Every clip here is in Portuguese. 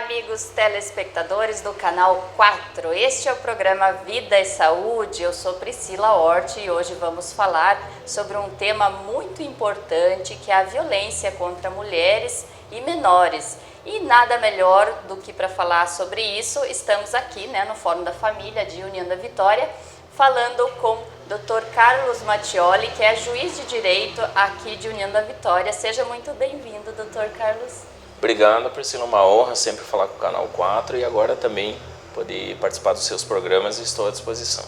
amigos telespectadores do canal 4. Este é o programa Vida e Saúde. Eu sou Priscila Hort e hoje vamos falar sobre um tema muito importante, que é a violência contra mulheres e menores. E nada melhor do que para falar sobre isso, estamos aqui, no Fórum da Família de União da Vitória, falando com o Dr. Carlos Mattioli, que é juiz de direito aqui de União da Vitória. Seja muito bem-vindo, Dr. Carlos. Obrigado, Priscila. Uma honra sempre falar com o Canal 4 e agora também poder participar dos seus programas e estou à disposição.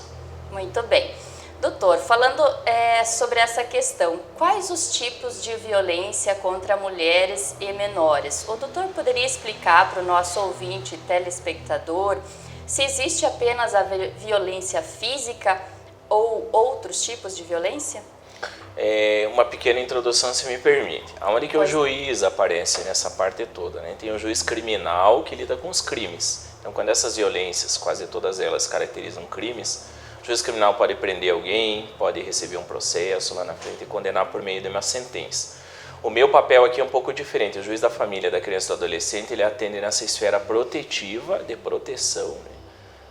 Muito bem. Doutor, falando sobre essa questão, quais os tipos de violência contra mulheres e menores? O doutor poderia explicar para o nosso ouvinte telespectador se existe apenas a violência física ou outros tipos de violência? Uma pequena introdução, se me permite. Aonde que o juiz aparece nessa parte toda, né? Tem o juiz criminal que lida com os crimes. Então, quando essas violências, quase todas elas caracterizam crimes, o juiz criminal pode prender alguém, pode receber um processo lá na frente e condenar por meio de uma sentença. O meu papel aqui é um pouco diferente. O juiz da família, da criança e do adolescente, ele atende nessa esfera protetiva, de proteção, né,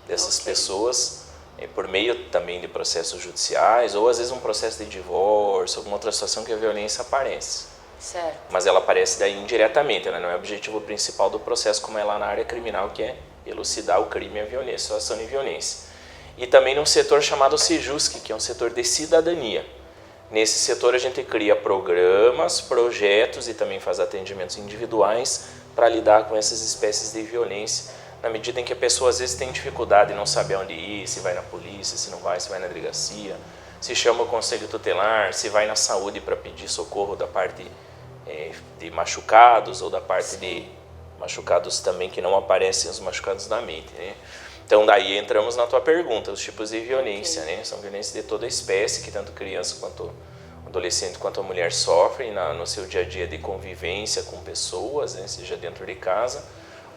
dessas pessoas, por meio também de processos judiciais, ou às vezes um processo de divórcio, alguma outra situação que a violência aparece. Certo. Mas ela aparece daí indiretamente, ela não é o objetivo principal do processo, como é lá na área criminal, que é elucidar o crime e a violência, a situação de violência. E também num setor chamado Sejusc, que é um setor de cidadania. Nesse setor a gente cria programas, projetos e também faz atendimentos individuais para lidar com essas espécies de violência, na medida em que a pessoa às vezes tem dificuldade e não sabe aonde ir, se vai na polícia, se não vai, se vai na delegacia, se chama o conselho tutelar, se vai na saúde para pedir socorro da parte de machucados ou da parte de machucados também que não aparecem os machucados da mente, né? Então daí entramos na tua pergunta, os tipos de violência, né? São violências de toda espécie, que tanto criança quanto adolescente quanto a mulher sofrem no seu dia a dia de convivência com pessoas, né? Seja dentro de casa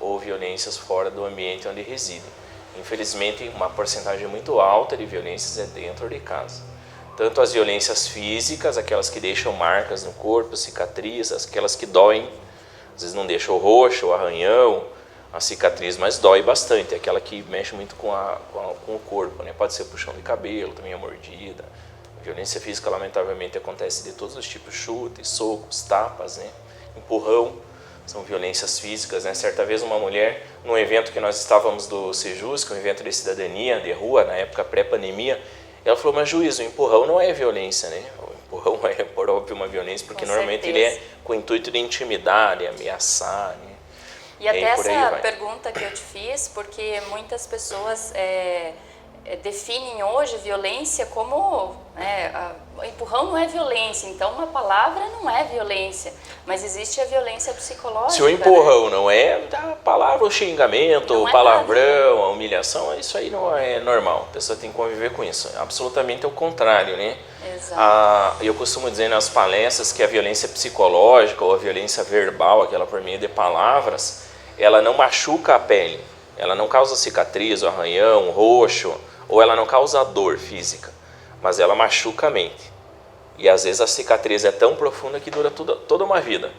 ou violências fora do ambiente onde residem. Infelizmente, uma porcentagem muito alta de violências é dentro de casa. Tanto as violências físicas, aquelas que deixam marcas no corpo, cicatrizes, aquelas que doem, às vezes não deixam o roxo, o arranhão, a cicatriz, mas dói bastante, aquela que mexe muito com o corpo, né? Pode ser puxão de cabelo, também a mordida. A violência física, lamentavelmente, acontece de todos os tipos, chutes, socos, tapas, né? Empurrão. São violências físicas, né? Certa vez uma mulher, num evento que nós estávamos do Sejusc, um evento de cidadania, de rua, na época pré-pandemia, ela falou, mas juiz, o empurrão não é violência, né? O empurrão é, por óbvio, uma violência, porque normalmente ele é com o intuito de intimidar, de ameaçar, né? E até essa pergunta que eu te fiz, porque muitas pessoas definem hoje violência como empurrão não é violência, então uma palavra não é violência, mas existe a violência psicológica. Se o empurrão não é a palavra, o xingamento, o palavrão, a humilhação, isso aí não é normal, a pessoa tem que conviver com isso, absolutamente o contrário, né? Exato. Eu costumo dizer nas palestras que a violência psicológica ou a violência verbal, aquela por meio de palavras, ela não machuca a pele, ela não causa cicatriz, arranhão, roxo, ou ela não causa dor física, mas ela machuca a mente. E às vezes a cicatriz é tão profunda que dura toda uma vida.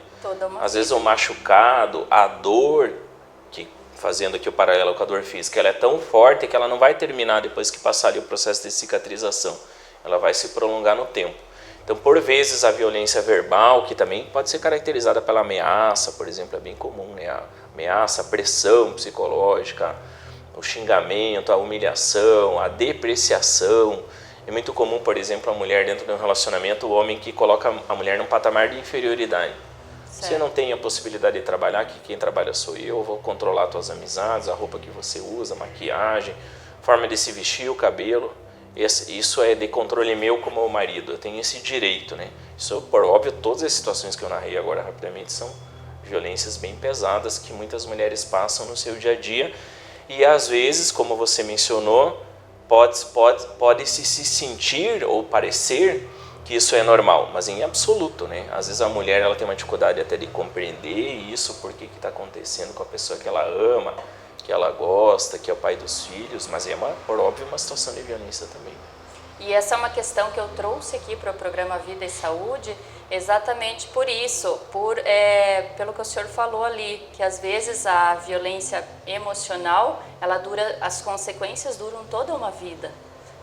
Às vezes o machucado, a dor, fazendo aqui o paralelo com a dor física, ela é tão forte que ela não vai terminar depois que passar ali o processo de cicatrização. Ela vai se prolongar no tempo. Então, por vezes, a violência verbal, que também pode ser caracterizada pela ameaça, por exemplo, é bem comum, né? A ameaça, a pressão psicológica, o xingamento, a humilhação, a depreciação. É muito comum, por exemplo, a mulher dentro de um relacionamento, o homem que coloca a mulher num patamar de inferioridade. Certo. Você não tem a possibilidade de trabalhar, que quem trabalha sou eu vou controlar as tuas amizades, a roupa que você usa, a maquiagem, forma de se vestir, o cabelo. Isso é de controle meu como marido, eu tenho esse direito, né? Isso, por óbvio, todas as situações que eu narrei agora rapidamente são violências bem pesadas que muitas mulheres passam no seu dia a dia e às vezes, como você mencionou, pode-se se sentir ou parecer que isso é normal, mas em absoluto, né? Às vezes a mulher ela tem uma dificuldade até de compreender isso, por que está acontecendo com a pessoa que ela ama, que ela gosta, que é o pai dos filhos, mas é, por óbvio, uma situação de violência também. E essa é uma questão que eu trouxe aqui para o programa Vida e Saúde, Exatamente por isso, pelo que o senhor falou ali, que às vezes a violência emocional, as consequências duram toda uma vida.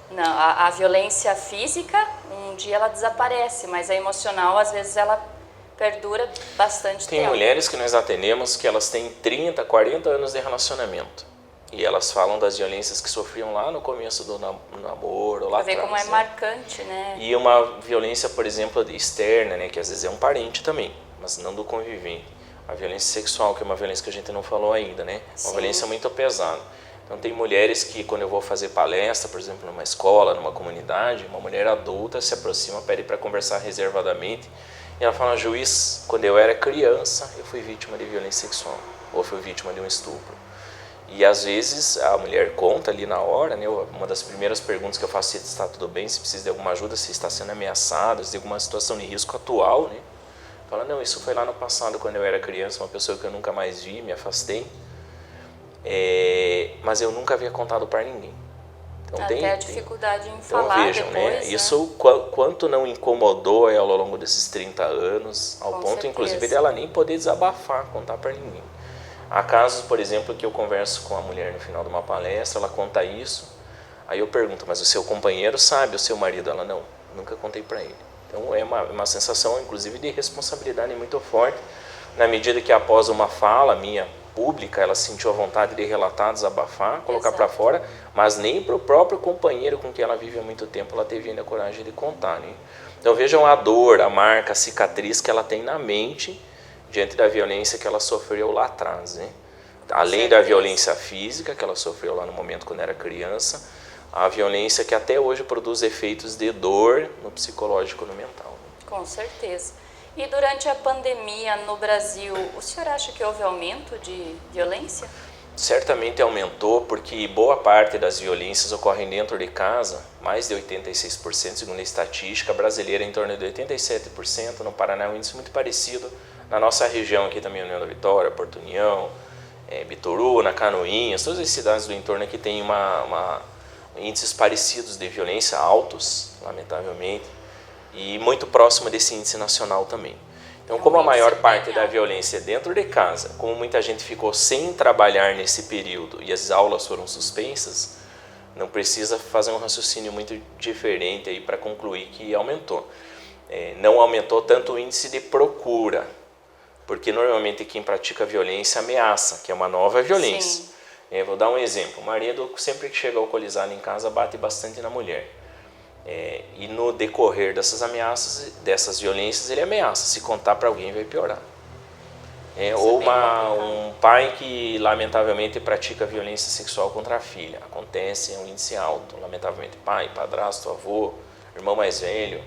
Não, a violência física, um dia ela desaparece, mas a emocional, às vezes, ela perdura bastante tempo. Tem mulheres que nós atendemos que elas têm 30, 40 anos de relacionamento. E elas falam das violências que sofriam lá no começo do namoro, lá atrás. Pra ver como é marcante, né? E uma violência, por exemplo, externa, né, que às vezes é um parente também, mas não do convivente. A violência sexual, que é uma violência que a gente não falou ainda, né? Uma violência muito pesada. Então tem mulheres que, quando eu vou fazer palestra, por exemplo, numa escola, numa comunidade, uma mulher adulta se aproxima, pede para conversar reservadamente, e ela fala: juiz, quando eu era criança, eu fui vítima de violência sexual, ou fui vítima de um estupro. E às vezes a mulher conta ali na hora, né, uma das primeiras perguntas que eu faço: se está tudo bem, se precisa de alguma ajuda, se está sendo ameaçada, se tem alguma situação de risco atual, né? Fala: não, isso foi lá no passado, quando eu era criança, uma pessoa que eu nunca mais vi, me afastei, mas eu nunca havia contado para ninguém. Então, até a dificuldade em falar vejam, depois, né? Isso quanto não incomodou ela ao longo desses 30 anos, ao ponto, inclusive, dela nem poder desabafar, contar para ninguém. Há casos, por exemplo, que eu converso com a mulher no final de uma palestra, ela conta isso, aí eu pergunto: mas o seu companheiro sabe, o seu marido? Ela: não, nunca contei para ele. Então é uma sensação, inclusive, de responsabilidade muito forte, na medida que após uma fala minha pública, ela sentiu a vontade de relatar, desabafar, colocar para fora, mas nem para o próprio companheiro com quem ela vive há muito tempo ela teve ainda a coragem de contar, né? Então vejam a dor, a marca, a cicatriz que ela tem na mente diante da violência que ela sofreu lá atrás, né? Além da violência física que ela sofreu lá no momento quando era criança, a violência que até hoje produz efeitos de dor no psicológico e no mental. Com certeza. E durante a pandemia no Brasil, o senhor acha que houve aumento de violência? Certamente aumentou, porque boa parte das violências ocorrem dentro de casa, mais de 86%, segundo a estatística brasileira, em torno de 87%, no Paraná é um índice muito parecido. Na nossa região aqui também, União da Vitória, Porto União, Bituruna, Canoinhas, todas as cidades do entorno aqui têm índices parecidos de violência, altos, lamentavelmente, e muito próximo desse índice nacional também. Então, como a maior parte da violência é dentro de casa, como muita gente ficou sem trabalhar nesse período e as aulas foram suspensas, não precisa fazer um raciocínio muito diferente aí para concluir que aumentou. Não aumentou tanto o índice de procura, porque normalmente quem pratica violência ameaça, que é uma nova violência. Vou dar um exemplo: o marido, sempre que chega alcoolizado em casa, bate bastante na mulher. E no decorrer dessas ameaças, dessas violências, ele ameaça: se contar para alguém vai piorar. Ou um pai que lamentavelmente pratica violência sexual contra a filha. Acontece, é um índice alto, lamentavelmente. Pai, padrasto, avô, irmão mais velho,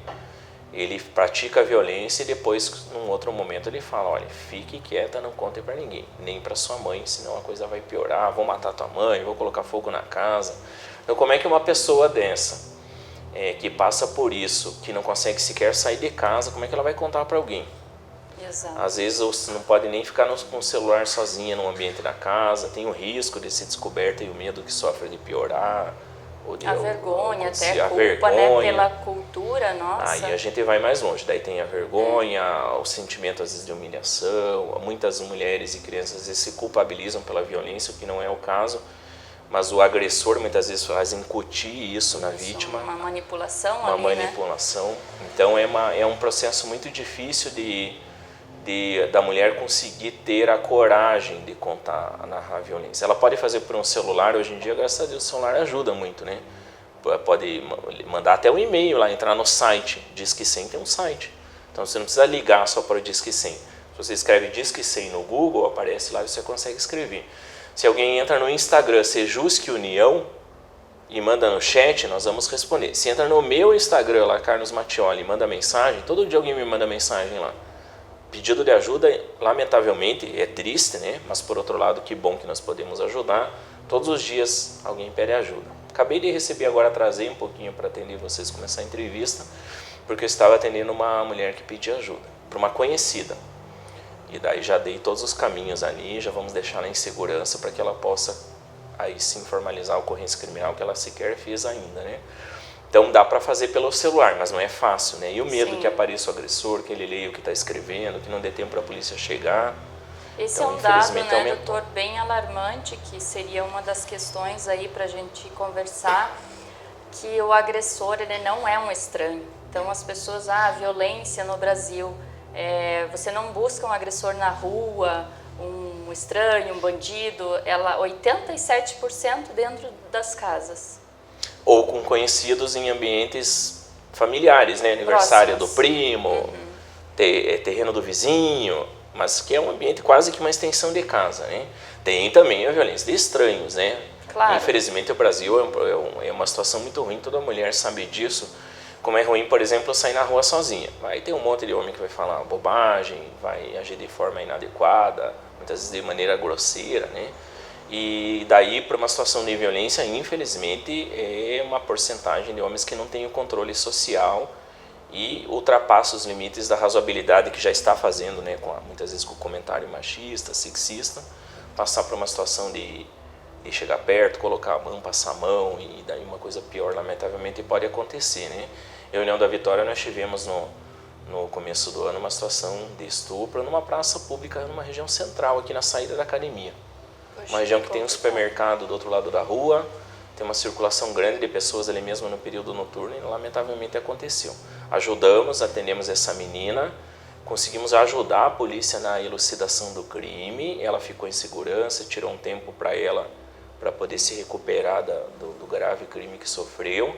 ele pratica a violência e depois, num outro momento, ele fala: olha, fique quieta, não conte para ninguém, nem para sua mãe, senão a coisa vai piorar, vou matar tua mãe, vou colocar fogo na casa. Então, como é que uma pessoa dessa, que passa por isso, que não consegue sequer sair de casa, como é que ela vai contar para alguém? Exato. Às vezes você não pode nem ficar com o celular sozinha no ambiente da casa, tem o risco de ser descoberta e o medo que sofre de piorar. A vergonha, até a culpa, né, pela cultura nossa. Aí a gente vai mais longe, daí tem a vergonha, o sentimento às vezes de humilhação. Muitas mulheres e crianças às vezes se culpabilizam pela violência, o que não é o caso, mas o agressor muitas vezes faz incutir isso na vítima. Uma manipulação Uma ali, manipulação. Né? Então é um processo muito difícil da mulher conseguir ter a coragem de contar, narrar a violência. Ela pode fazer por um celular, hoje em dia, graças a Deus, o celular ajuda muito, né? Pode mandar até um e-mail lá, entrar no site, Disque 100 tem um site. Então você não precisa ligar só para o Disque 100. Se você escreve Disque 100 no Google, aparece lá e você consegue escrever. Se alguém entra no Instagram, Sejusque União, e manda no chat, nós vamos responder. Se entra no meu Instagram lá, Carlos Mattioli, e manda mensagem, todo dia alguém me manda mensagem lá. Pedido de ajuda, lamentavelmente, é triste, né? Mas por outro lado, que bom que nós podemos ajudar. Todos os dias alguém pede ajuda. Acabei de receber agora, atrasei um pouquinho para atender vocês, começar a entrevista, porque eu estava atendendo uma mulher que pedia ajuda, para uma conhecida. E daí já dei todos os caminhos ali, já vamos deixar ela em segurança para que ela possa aí sim formalizar a ocorrência criminal que ela sequer fez ainda, né? Então dá para fazer pelo celular, mas não é fácil, né? E o medo Sim. que apareça o agressor, que ele leia o que está escrevendo, que não dê tempo para a polícia chegar. Esse Então, é um dado, infelizmente, né, aumentou. doutor, bem alarmante, que seria uma das questões aí para a gente conversar, que o agressor, ele não é um estranho. Então as pessoas, violência no Brasil, você não busca um agressor na rua, um estranho, um bandido, 87% dentro das casas. Ou com conhecidos em ambientes familiares, né? Aniversário Próximos. do primo, terreno do vizinho, mas que é um ambiente quase que uma extensão de casa, né? Tem também a violência de estranhos, né? Claro. Infelizmente o Brasil é uma situação muito ruim, toda mulher sabe disso. Como é ruim, por exemplo, sair na rua sozinha. Vai ter um monte de homem que vai falar bobagem, vai agir de forma inadequada, muitas vezes de maneira grosseira, né? E daí, para uma situação de violência, infelizmente, é uma porcentagem de homens que não têm o controle social e ultrapassa os limites da razoabilidade que já está fazendo, né, muitas vezes com comentário machista, sexista, passar por uma situação de chegar perto, colocar a mão, passar a mão, e daí uma coisa pior, lamentavelmente, pode acontecer, né? Em União da Vitória, nós tivemos no começo do ano uma situação de estupro numa praça pública, numa região central, aqui na saída da academia. Poxa, Uma região que tem um supermercado do outro lado da rua, tem uma circulação grande de pessoas ali mesmo no período noturno, e lamentavelmente aconteceu. Ajudamos, atendemos essa menina, conseguimos ajudar a polícia na elucidação do crime, ela ficou em segurança, tirou um tempo para ela para poder se recuperar do grave crime que sofreu,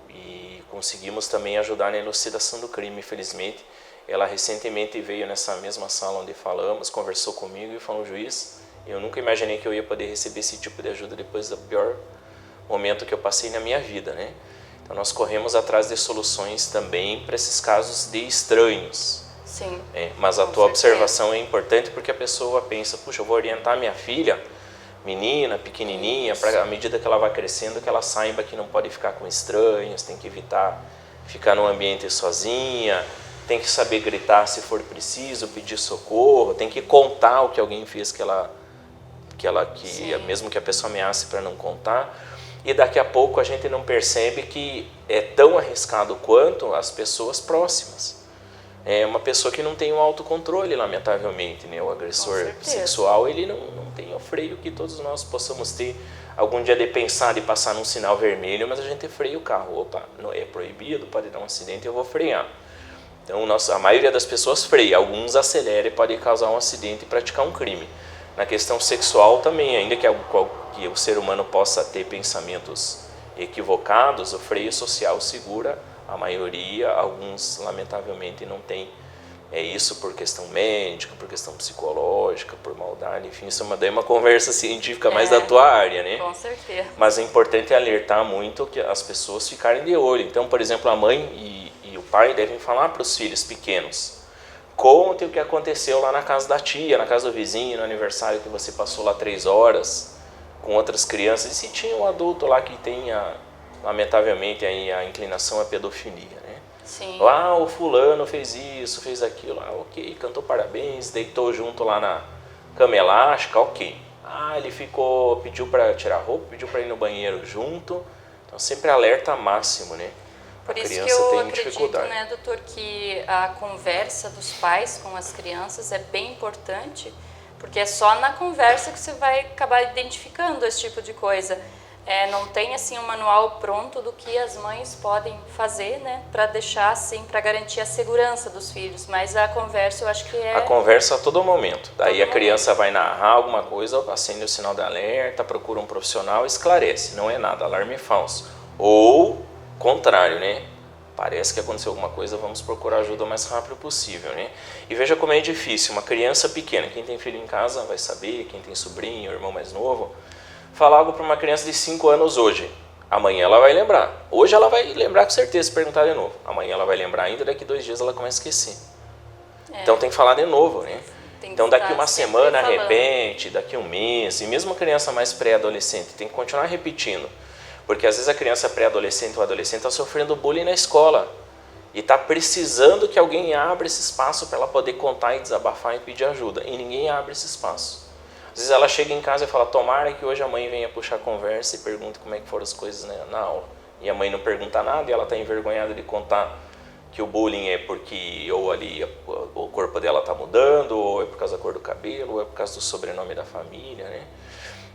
e conseguimos também ajudar na elucidação do crime, infelizmente. Ela recentemente veio nessa mesma sala onde falamos, conversou comigo e falou: juiz, eu nunca imaginei que eu ia poder receber esse tipo de ajuda depois do pior momento que eu passei na minha vida, né? Então nós corremos atrás de soluções também para esses casos de estranhos. Sim. Mas a tua observação é importante, porque a pessoa pensa: puxa, eu vou orientar minha filha, menina, pequenininha, para à medida que ela vai crescendo, que ela saiba que não pode ficar com estranhos, tem que evitar ficar num ambiente sozinha, tem que saber gritar se for preciso, pedir socorro, tem que contar o que alguém fez mesmo que a pessoa ameace para não contar. E daqui a pouco a gente não percebe que é tão arriscado quanto as pessoas próximas. É uma pessoa que não tem um autocontrole, lamentavelmente, né? O agressor sexual, ele não tem o freio que todos nós possamos ter algum dia, de pensar de passar num sinal vermelho, mas a gente freia o carro. Opa, não é proibido, pode dar um acidente, eu vou frear. Então a maioria das pessoas freia, alguns aceleram e pode causar um acidente e praticar um crime. Na questão sexual também, ainda que o ser humano possa ter pensamentos equivocados, o freio social segura a maioria. Alguns lamentavelmente não tem isso por questão médica, por questão psicológica, por maldade, enfim, isso é uma conversa científica mais da tua área, né? Com certeza. Mas é importante alertar muito que as pessoas ficarem de olho. Então, por exemplo, a mãe e o pai devem falar para os filhos pequenos: conte o que aconteceu lá na casa da tia, na casa do vizinho, no aniversário que você passou lá 3 horas com outras crianças. E se tinha um adulto lá que tenha, lamentavelmente, aí a inclinação à pedofilia, né? Sim. O fulano fez isso, fez aquilo, ok, cantou parabéns, deitou junto lá na cama elástica, ok. Ele pediu para tirar a roupa, pediu para ir no banheiro junto. Então sempre alerta máximo, né? Por a isso criança que eu tem acredito, dificuldade. né, doutor, que a conversa dos pais com as crianças é bem importante, porque é só na conversa que você vai acabar identificando esse tipo de coisa. Não tem assim um manual pronto do que as mães podem fazer, né, para deixar assim, para garantir a segurança dos filhos, mas a conversa eu acho que A conversa a todo momento. Daí a criança vai narrar alguma coisa, acende o sinal de alerta, procura um profissional, esclarece. Não é nada, alarme falso. Ou contrário, né? Parece que aconteceu alguma coisa, vamos procurar ajuda o mais rápido possível, né? E veja como é difícil, uma criança pequena, quem tem filho em casa vai saber, quem tem sobrinho, irmão mais novo, falar algo para uma criança de 5 anos hoje, amanhã ela vai lembrar. Hoje ela vai lembrar com certeza, se perguntar de novo. Amanhã ela vai lembrar ainda, daqui 2 dias ela começa a esquecer. Então tem que falar de novo, né? Então daqui uma semana arrepende, daqui um mês, e mesmo a criança mais pré-adolescente tem que continuar repetindo. Porque às vezes a criança pré-adolescente ou adolescente está sofrendo bullying na escola e está precisando que alguém abra esse espaço para ela poder contar e desabafar e pedir ajuda. E ninguém abre esse espaço. Às vezes ela chega em casa e fala: tomara que hoje a mãe venha puxar a conversa e pergunte como é que foram as coisas na aula. e a mãe não pergunta nada e ela está envergonhada de contar que o bullying é porque ou ali o corpo dela está mudando, ou é por causa da cor do cabelo, ou é por causa do sobrenome da família, né?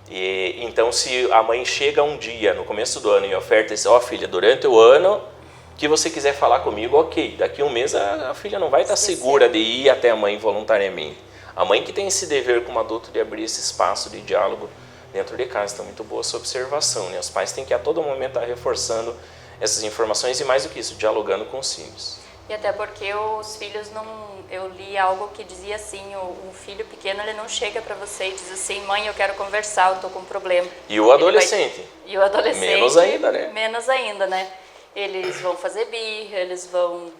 E, então, se a mãe chega um dia no começo do ano e oferta esse, filha, durante o ano que você quiser falar comigo, ok, daqui um mês a filha não vai estar segura de ir até a mãe voluntariamente. A mãe que tem esse dever como adulto de abrir esse espaço de diálogo dentro de casa. Então, muito boa essa observação, né? Os pais têm que a todo momento estar reforçando essas informações e, mais do que isso, dialogando com os filhos. E até porque os filhos não... Eu li algo que dizia assim, um filho pequeno, ele não chega para você e diz assim, mãe, eu quero conversar, eu tô com um problema. E o adolescente? E o adolescente... Menos ainda, né? Menos ainda, né? Eles vão fazer birra, eles vão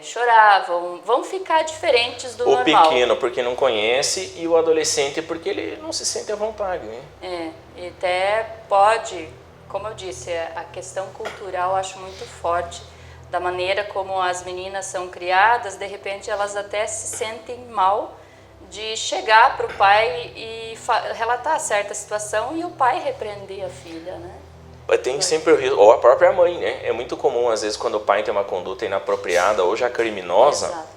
chorar, vão ficar diferentes do normal. O pequeno porque não conhece e o adolescente porque ele não se sente à vontade, né? E até pode, como eu disse, a questão cultural eu acho muito forte, da maneira como as meninas são criadas, de repente elas até se sentem mal de chegar para o pai e relatar certa situação e o pai repreender a filha, né? Tem sempre o risco, ou a própria mãe, né? É muito comum, às vezes, quando o pai tem uma conduta inapropriada ou já criminosa, Exato.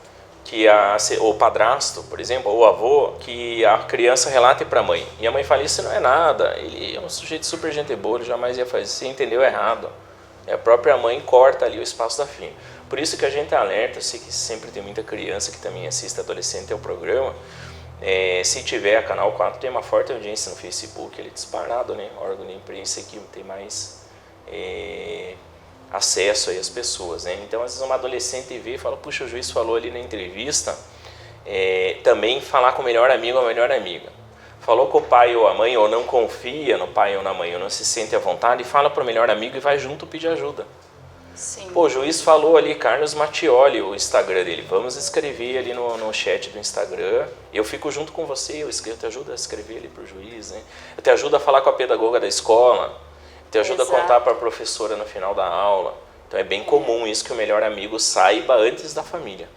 que o padrasto, por exemplo, ou o avô, que a criança relate para a mãe. E a mãe fala, isso não é nada, ele é um sujeito super gente boa, ele jamais ia fazer isso, você entendeu errado. E a própria mãe corta ali o espaço da filha. Por isso que a gente alerta, eu sei que sempre tem muita criança que também assiste adolescente ao programa, se tiver, a Canal 4 tem uma forte audiência no Facebook, ele é disparado, né? Órgão de imprensa que tem mais acesso aí às pessoas, né? Então, às vezes uma adolescente vê e fala, puxa, o juiz falou ali na entrevista, também falar com o melhor amigo ou a melhor amiga. Falou com o pai ou a mãe, ou não confia no pai ou na mãe, ou não se sente à vontade, fala para o melhor amigo e vai junto pedir ajuda. Sim. Pô, o juiz falou ali, Carlos Mattioli, o Instagram dele, vamos escrever ali no chat do Instagram, eu fico junto com você, eu te ajudo a escrever ali para o juiz, né? Eu te ajudo a falar com a pedagoga da escola, eu te ajudo Exato. a contar para a professora no final da aula. Então é bem comum isso que o melhor amigo saiba antes da família.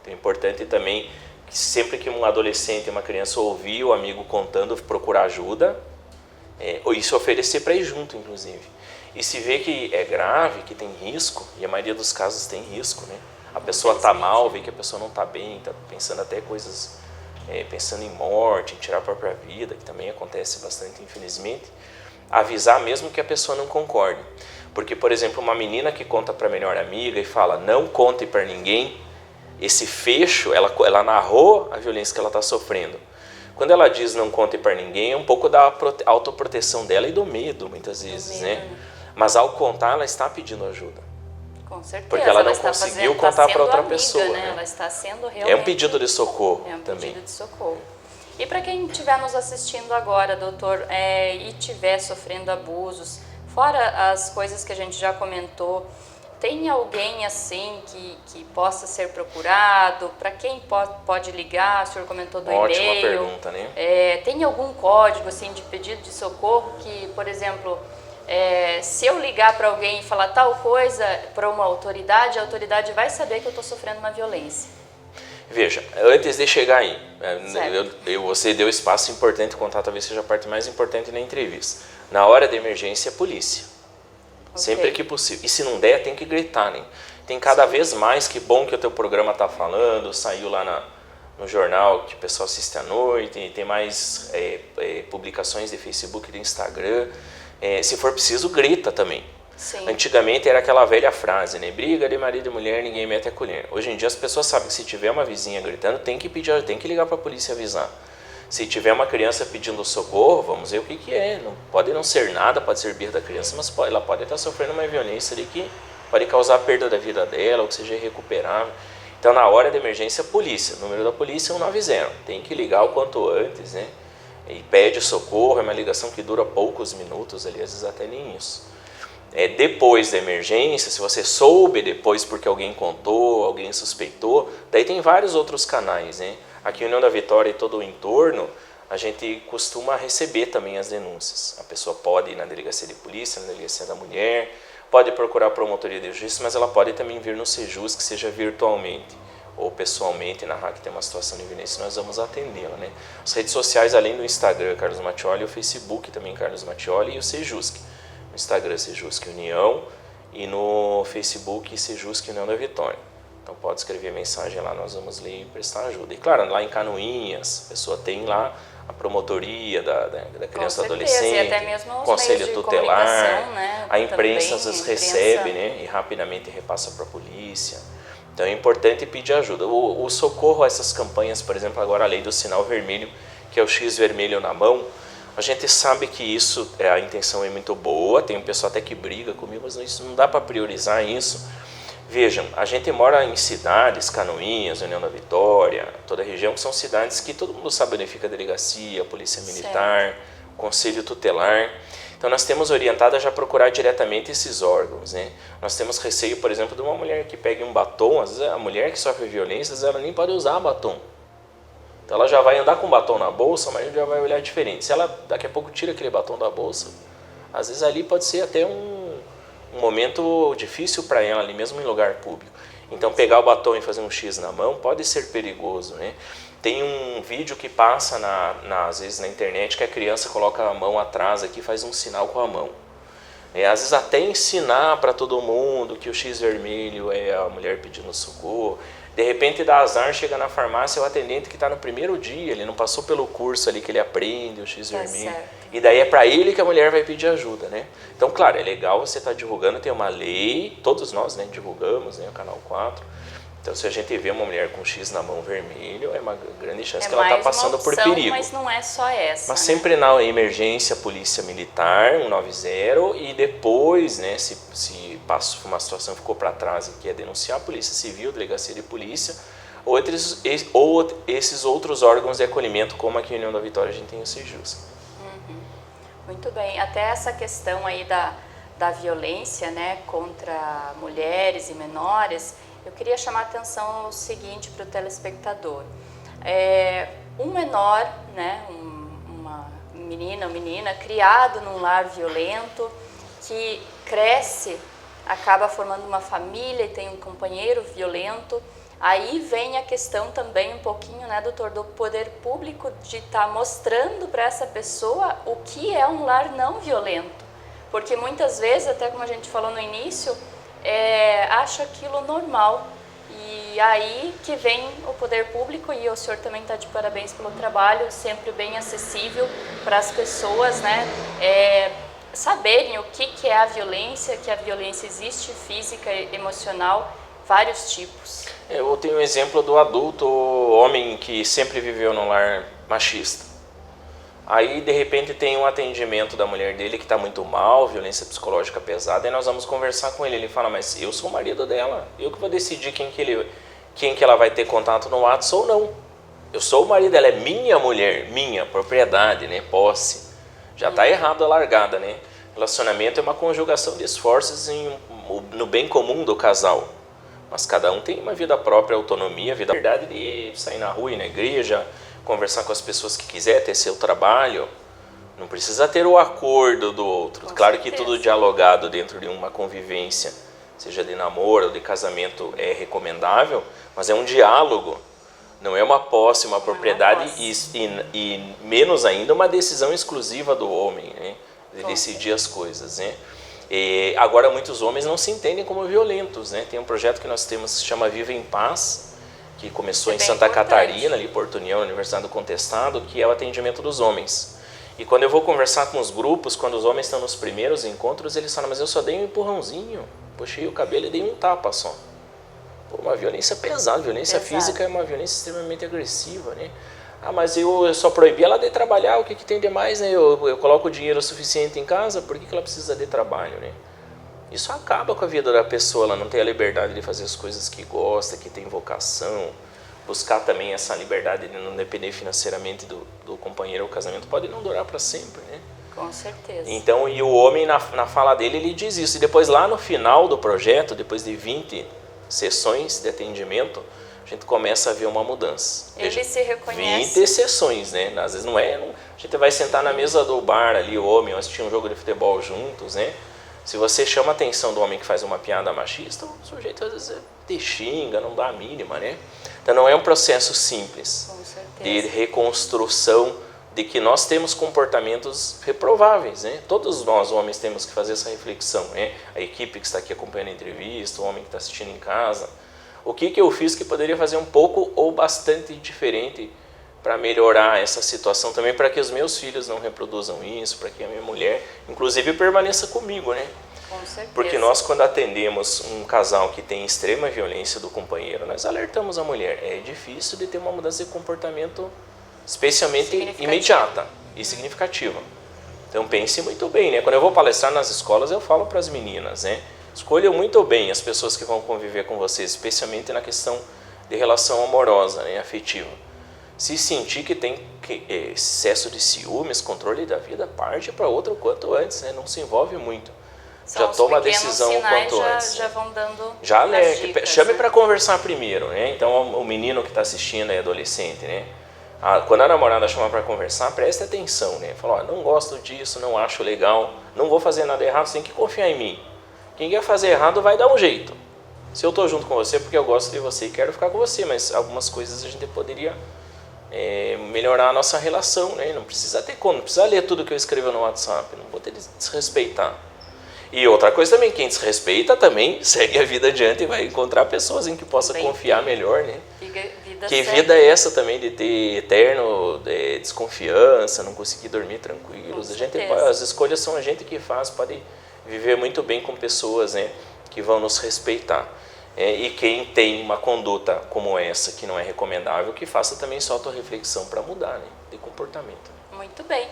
Então é importante também que sempre que um adolescente, uma criança ouvir o amigo contando, procurar ajuda, ou isso oferecer para ir junto, inclusive. E se vê que é grave, que tem risco, e a maioria dos casos tem risco, né? A pessoa está mal, vê que a pessoa não está bem, está pensando até coisas, pensando em morte, em tirar a própria vida, que também acontece bastante, infelizmente, avisar mesmo que a pessoa não concorde. Porque, por exemplo, uma menina que conta para a melhor amiga e fala, não conte para ninguém, esse fecho, ela narrou a violência que ela está sofrendo. Quando ela diz não conte para ninguém, é um pouco da autoproteção dela e do medo, muitas vezes, né? Mas ao contar, ela está pedindo ajuda. Com certeza. Porque ela não conseguiu contar para outra pessoa. Né? Né? Ela está sendo realmente... É um pedido de socorro também. É um também. pedido de socorro. E para quem estiver nos assistindo agora, doutor, e estiver sofrendo abusos, fora as coisas que a gente já comentou, tem alguém assim que possa ser procurado? Para quem pode ligar? O senhor comentou do e-mail. Ótima pergunta, né? Tem algum código assim de pedido de socorro que, por exemplo, se eu ligar para alguém e falar tal coisa para uma autoridade, a autoridade vai saber que eu estou sofrendo uma violência? Veja, antes de chegar aí, você deu espaço importante, contar talvez seja a parte mais importante na entrevista. Na hora da emergência, a polícia. Sempre que possível. E se não der, tem que gritar, né? Tem cada vez mais, que bom que o teu programa está falando, saiu lá no jornal que o pessoal assiste à noite, e tem mais publicações de Facebook e de Instagram. Se for preciso, grita também. Sim. Antigamente era aquela velha frase, né? Briga de marido e mulher, ninguém mete a colher. Hoje em dia as pessoas sabem que se tiver uma vizinha gritando, tem que ligar para a polícia avisar. Se tiver uma criança pedindo socorro, vamos ver o que é. Não, pode não ser nada, pode ser birra da criança, mas ela pode estar sofrendo uma violência ali que pode causar a perda da vida dela, ou que seja irrecuperável. Então, na hora de emergência, polícia. O número da polícia é 190. Tem que ligar o quanto antes, né? E pede socorro, é uma ligação que dura poucos minutos, ali, às vezes até nem isso. Depois da emergência, se você soube depois porque alguém contou, alguém suspeitou, daí tem vários outros canais, né? Aqui em União da Vitória e todo o entorno, a gente costuma receber também as denúncias. A pessoa pode ir na delegacia de polícia, na delegacia da mulher, pode procurar a promotoria de justiça, mas ela pode também vir no Sejus, que seja virtualmente ou pessoalmente, narrar que tem uma situação de violência, nós vamos atendê-la, né? As redes sociais, além do Instagram, Carlos Mattioli, o Facebook também, Carlos Mattioli, e o Sejusc. no Instagram Sejusc União e no Facebook Sejusc União da Vitória. Então pode escrever mensagem lá, nós vamos ler e prestar ajuda. E claro, lá em Canoinhas, a pessoa tem lá a promotoria da criança e adolescente, e até mesmo os conselho meios de tutelar, né? a imprensa Também, às vezes recebe, né, e rapidamente repassa para a polícia. Então é importante pedir ajuda. O socorro a essas campanhas, por exemplo, agora a lei do sinal vermelho, que é o X vermelho na mão, a gente sabe que isso, a intenção é muito boa, tem um pessoal até que briga comigo, mas isso não dá para priorizar isso. Vejam, a gente mora em cidades, Canoinhas, União da Vitória, toda a região, que são cidades que todo mundo sabe onde fica a delegacia, a polícia militar, certo, conselho tutelar. Então nós temos orientado a já procurar diretamente esses órgãos, né? Nós temos receio, por exemplo, de uma mulher que pegue um batom, às vezes a mulher que sofre violência, às vezes ela nem pode usar batom. Então ela já vai andar com batom na bolsa, mas já vai olhar diferente. Se ela daqui a pouco tira aquele batom da bolsa, às vezes ali pode ser até um momento difícil para ela ali mesmo em lugar público. Então pegar o batom e fazer um X na mão pode ser perigoso, né? Tem um vídeo que passa às vezes na internet que a criança coloca a mão atrás aqui e faz um sinal com a mão. Às vezes até ensinar para todo mundo que o X vermelho é a mulher pedindo socorro. De repente dá azar, chega na farmácia, o atendente que está no primeiro dia, ele não passou pelo curso ali que ele aprende o X vermelho. Certo. E daí é para ele que a mulher vai pedir ajuda, né? Então, claro, é legal você estar divulgando, tem uma lei, todos nós, né, divulgamos, né, o Canal 4. Então, se a gente vê uma mulher com X na mão vermelho, é uma grande chance que ela está passando por perigo. Mas não é só essa. Mas sempre na emergência, polícia militar, 190, e depois, né, se passou uma situação ficou para trás e quer denunciar, a polícia civil, delegacia de polícia, ou esses outros órgãos de acolhimento, como aqui em União da Vitória a gente tem o Sejusc. Muito bem. Até essa questão aí da violência, né, contra mulheres e menores, eu queria chamar a atenção o seguinte para o telespectador. Um menor, né, uma menina ou menina criado num lar violento, que cresce, acaba formando uma família e tem um companheiro violento, aí vem a questão também um pouquinho, né, doutor, do poder público de estar mostrando para essa pessoa o que é um lar não violento. Porque muitas vezes, até como a gente falou no início, acha aquilo normal. E aí que vem o poder público, e o senhor também está de parabéns pelo trabalho, sempre bem acessível para as pessoas, né, saberem o que é a violência, que a violência existe, física, emocional, vários tipos. Eu tenho um exemplo do adulto, homem que sempre viveu num lar machista. Aí, de repente, tem um atendimento da mulher dele que está muito mal, violência psicológica pesada, e nós vamos conversar com ele. Ele fala, mas eu sou o marido dela, eu que vou decidir quem que ela vai ter contato no WhatsApp ou não. Eu sou o marido, ela é minha mulher, minha propriedade, né, posse. Já está errado a largada, né? Relacionamento é uma conjugação de esforços no bem comum do casal. Mas cada um tem uma vida própria, autonomia, vida verdade de sair na rua, ir na igreja, conversar com as pessoas que quiser, ter seu trabalho. Não precisa ter o acordo do outro. Claro que tudo dialogado dentro de uma convivência, seja de namoro ou de casamento, é recomendável, mas é um diálogo. Não é uma posse, uma propriedade e menos ainda uma decisão exclusiva do homem, né, de decidir as coisas, né? E agora muitos homens não se entendem como violentos, né? Tem um projeto que nós temos que se chama Viva em Paz, que começou em Santa Catarina, ali Porto União, Universidade do Contestado, que é o atendimento dos homens. E quando eu vou conversar com os grupos, quando os homens estão nos primeiros encontros, eles falam, mas eu só dei um empurrãozinho, puxei o cabelo e dei um tapa só. Pô, uma violência pesada, violência física é uma violência extremamente agressiva, né? Ah, mas eu só proibi ela de trabalhar, o que tem de mais, né? Eu coloco dinheiro suficiente em casa, por que ela precisa de trabalho, né? Isso acaba com a vida da pessoa, ela não tem a liberdade de fazer as coisas que gosta, que tem vocação. Buscar também essa liberdade de não depender financeiramente do companheiro, o casamento pode não durar para sempre, né? Com certeza. Então, e o homem, na fala dele, ele diz isso. E depois, lá no final do projeto, depois de 20 sessões de atendimento, a gente começa a ver uma mudança. Ele se reconhece. 20 sessões, né? Às vezes não é... A gente vai sentar na mesa do bar ali, o homem, assistir um jogo de futebol juntos, né? Se você chama a atenção do homem que faz uma piada machista, o sujeito às vezes te xinga, não dá a mínima, né? Então não é um processo simples de reconstrução de que nós temos comportamentos reprováveis, né? Todos nós, homens, temos que fazer essa reflexão, né? A equipe que está aqui acompanhando a entrevista, o homem que está assistindo em casa. O que eu fiz que poderia fazer um pouco ou bastante diferente para melhorar essa situação também, para que os meus filhos não reproduzam isso, para que a minha mulher, inclusive, permaneça comigo, né? Com certeza. Porque nós, quando atendemos um casal que tem extrema violência do companheiro, nós alertamos a mulher. É difícil de ter uma mudança de comportamento especialmente imediata e significativa. Então pense muito bem, né? Quando eu vou palestrar nas escolas, eu falo para as meninas, né? Escolham muito bem as pessoas que vão conviver com vocês, especialmente na questão de relação amorosa, né? Afetiva. Se sentir que tem excesso de ciúmes, controle da vida, parte para outro o quanto antes, né? Não se envolve muito. Já toma a decisão o quanto antes. Já vão dando já alerta, dicas, chame, né? Para conversar primeiro, né? Então o menino que está assistindo é adolescente, né? Quando a namorada chama para conversar, preste atenção, né? Fala, não gosto disso, não acho legal, não vou fazer nada errado, você tem que confiar em mim. Quem quer fazer errado vai dar um jeito. Se eu estou junto com você porque eu gosto de você e quero ficar com você, mas algumas coisas a gente poderia melhorar a nossa relação, né? Não precisa ter como, não precisa ler tudo que eu escrevo no WhatsApp, não vou ter desrespeitar. E outra coisa também, quem desrespeita também segue a vida adiante e vai encontrar pessoas em que possa confiar melhor, né? Que vida é essa também de ter eterno desconfiança, não conseguir dormir tranquilos? As escolhas são a gente que faz, pode viver muito bem com pessoas, né, que vão nos respeitar. E quem tem uma conduta como essa, que não é recomendável, que faça também sua autorreflexão para mudar, né, de comportamento. Muito bem.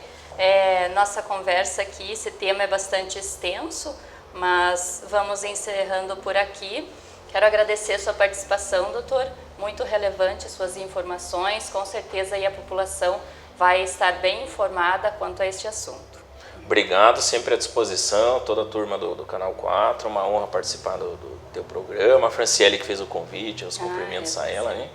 Nossa conversa aqui, esse tema é bastante extenso, mas vamos encerrando por aqui. Quero agradecer a sua participação, doutor, muito relevante as suas informações, com certeza aí a população vai estar bem informada quanto a este assunto. Obrigado, sempre à disposição, toda a turma do Canal 4, uma honra participar do teu programa, a Franciele que fez o convite, os cumprimentos a ela, né?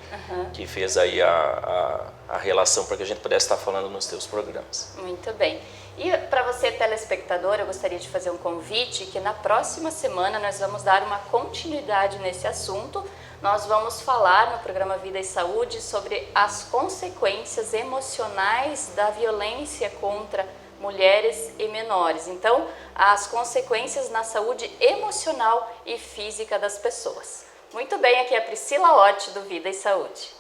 Que fez aí a relação para que a gente pudesse estar falando nos teus programas. Muito bem. E para você, telespectador, eu gostaria de fazer um convite que na próxima semana nós vamos dar uma continuidade nesse assunto. Nós vamos falar no programa Vida e Saúde sobre as consequências emocionais da violência contra mulheres e menores. Então, as consequências na saúde emocional e física das pessoas. Muito bem, aqui é a Priscila Hort do Vida e Saúde.